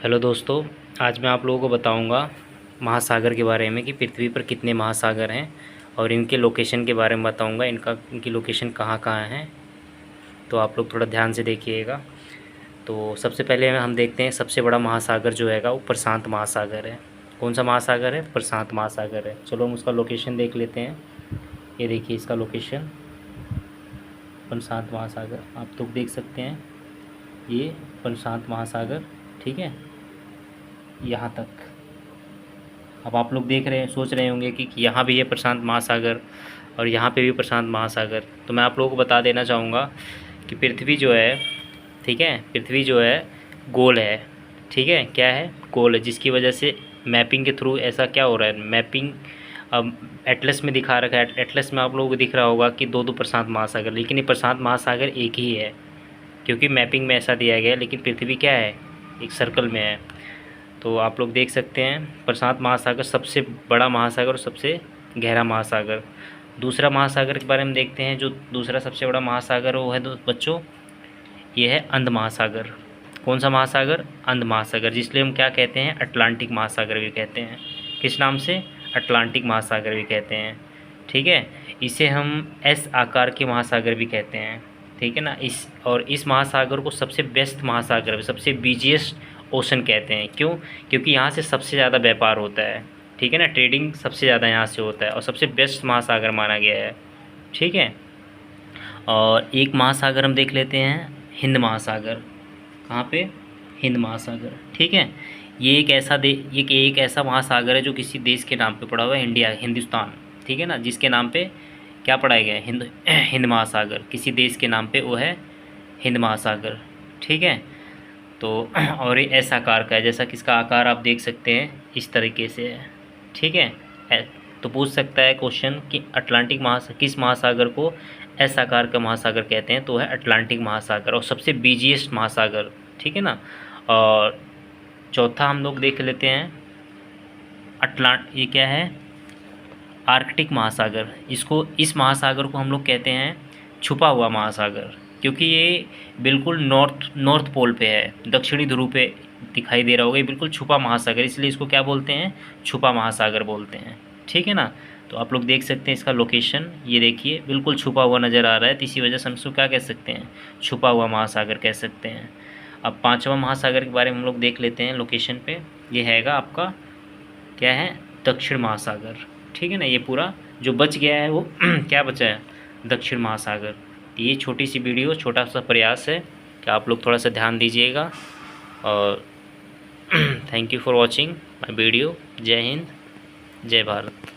Hello दोस्तों, आज मैं आप लोगों को बताऊंगा महासागर के बारे में कि पृथ्वी पर कितने महासागर हैं और इनके लोकेशन के बारे में बताऊंगा। इनकी लोकेशन कहाँ कहाँ है, तो आप लोग थोड़ा ध्यान से देखिएगा। तो सबसे पहले हम देखते हैं सबसे बड़ा महासागर जो हैगा वो प्रशांत महासागर है। कौन सा महासागर है? प्रशांत महासागर है। चलो हम उसका लोकेशन देख लेते हैं। ये देखिए इसका लोकेशन, प्रशांत महासागर आप तो देख सकते हैं। ये प्रशांत महासागर, ठीक है, यहाँ तक। अब आप लोग देख रहे हैं, सोच रहे होंगे कि यहाँ भी है प्रशांत महासागर और यहाँ पे भी प्रशांत महासागर। तो मैं आप लोगों को बता देना चाहूँगा कि पृथ्वी जो है, ठीक है, पृथ्वी जो है गोल है, ठीक है, क्या है? गोल है, जिसकी वजह से मैपिंग के थ्रू ऐसा क्या हो रहा है, मैपिंग अब एटलस में दिखा रखा है। एटलस में आप लोगों को दिख रहा होगा कि दो दो प्रशांत महासागर, लेकिन ये प्रशांत महासागर एक ही है क्योंकि मैपिंग में ऐसा दिया गया है। लेकिन पृथ्वी क्या है, एक सर्कल में है। तो आप लोग देख सकते हैं प्रशांत महासागर सबसे बड़ा महासागर और सबसे गहरा महासागर। दूसरा महासागर के बारे में देखते हैं। जो दूसरा सबसे बड़ा महासागर वो है बच्चों, ये है अंध महासागर। कौन सा महासागर? अंध महासागर, जिसलिए हम क्या कहते हैं, अटलांटिक महासागर भी कहते हैं। किस नाम से? अटलांटिक महासागर भी कहते हैं, ठीक है। इसे हम एस आकार के महासागर भी कहते हैं, ठीक है ना। इस महासागर को सबसे व्यस्त महासागर, सबसे बिजिएस्ट ओशन कहते हैं। क्यों? क्योंकि यहाँ से सबसे ज़्यादा व्यापार होता है, ठीक है ना, ट्रेडिंग सबसे ज़्यादा यहाँ से होता है और सबसे बेस्ट महासागर माना गया है, ठीक है। और एक महासागर हम देख लेते हैं, हिंद महासागर। कहाँ पे? हिंद महासागर, ठीक है। ये एक ऐसा महासागर है जो किसी देश के नाम पे पड़ा हुआ है, हिंदुस्तान, ठीक है ना, जिसके नाम पे क्या पढ़ाया गया है, हिंद महासागर। किसी देश के नाम पे वो है हिंद महासागर, ठीक है। तो और ये ऐसा आकार का है, जैसा कि इसका आकार आप देख सकते हैं इस तरीके से है, ठीक है। तो पूछ सकता है क्वेश्चन कि अटलांटिक महासागर, किस महासागर को ऐसा आकार का महासागर कहते हैं, तो है अटलांटिक महासागर और सबसे बिजिएस्ट महासागर, ठीक है ना। और चौथा हम लोग देख लेते हैं, ये क्या है, आर्कटिक महासागर। इस महासागर को हम लोग कहते हैं छुपा हुआ महासागर, क्योंकि ये बिल्कुल नॉर्थ पोल पे है, दक्षिणी ध्रुव पे दिखाई दे रहा होगा। ये बिल्कुल छुपा महासागर, इसलिए इसको क्या बोलते हैं, छुपा महासागर बोलते हैं, ठीक है ना। तो आप लोग देख सकते हैं इसका लोकेशन, ये देखिए बिल्कुल छुपा हुआ नज़र आ रहा है, तो इसी वजह से हम इसको क्या कह सकते हैं, छुपा हुआ महासागर कह सकते हैं। अब पाँचवा महासागर के बारे में हम लोग देख लेते हैं लोकेशन पे। ये हैगा आपका क्या है, दक्षिण महासागर, ठीक है ना। ये पूरा जो बच गया है वो क्या बचा है, दक्षिण महासागर। ये छोटी सी वीडियो, छोटा सा प्रयास है कि आप लोग थोड़ा सा ध्यान दीजिएगा। और thank you for watching my video. जय हिंद, जय भारत।